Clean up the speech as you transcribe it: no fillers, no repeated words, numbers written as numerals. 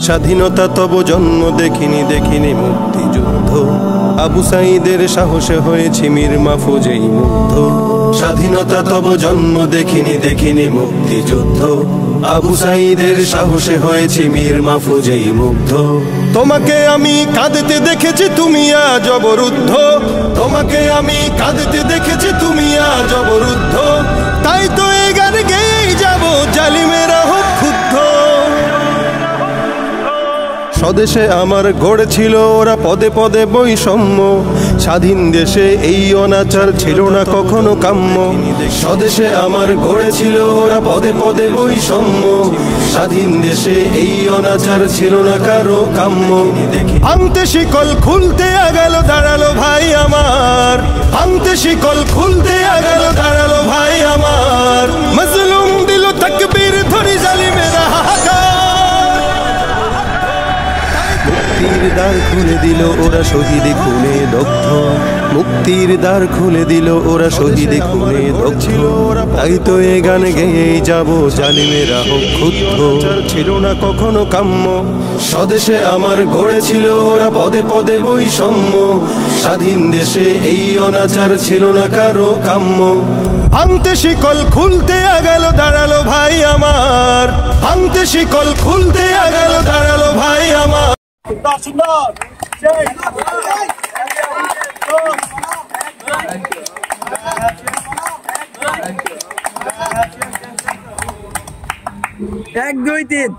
স্বাধীনতা তব জন্ম দেখিনি দেখিনি মুক্তিযুদ্ধ আবু সাঈদের সাহসে হয়েছি মীর মাহফুজেই মুগ্ধ স্বাধীনতা তব জন্ম দেখিনি দেখিনি মুক্তিযুদ্ধ আবু সাঈদের সাহসে হয়েছি মীর মাহফুজেই মুগ্ধ তোমাকে আমি কাঁদতে দেখেছি তুমি আজ অবরুদ্ধ তোমাকে আমি কাঁদতে দেখেছি তুমি আজ অবরুদ্ধ তাই তো এই গান গেয়েই যাব জালিমেরা হোক ক্ষুব্ধ স্বদেশে আমার গড়েছিল ওরা পদে পদে বৈষম্য স্বাধীন দেশে এই অনাচার ছিল না কখনো কাম্য স্বদেশে আমার গড়েছিল ওরা পদে পদে বৈষম্য স্বাধীন দেশে এই অনাচার ছিল না কারো কাম্য ভাঙতে শিকল খুলতে গেল দাঁড়ালো ভাই আমার ভাঙতে শিকল খুলতে গেল দাঁড়ালো ভাই আমার মজলুম দিল তাকবীর ধরি জালিমেরা হাহাকার মুক্তির দ্বার খুলে দিল ওরা শহীদে খুনে দগ্ধ মুক্তির দ্বার খুলে দিল ওরা শহীদে খুনে দগ্ধ তাই তো এ গান গেয়েই যাব জালিমেরা হোক ক্ষুব্ধ ছিল না কখনো কাম্য স্বদেশে আমার গড়েছিল ওরা পদে পদে বৈষম্য স্বাধীন দেশে এই অনাচার ছিল না কারো কাম্য ভাঙতে শিকল খুলতে গেল দাঁড়ালো ভাই আমার ভাঙতে শিকল খুলতে গেল দাঁড়ালো ভাই আমার এক দুই তিন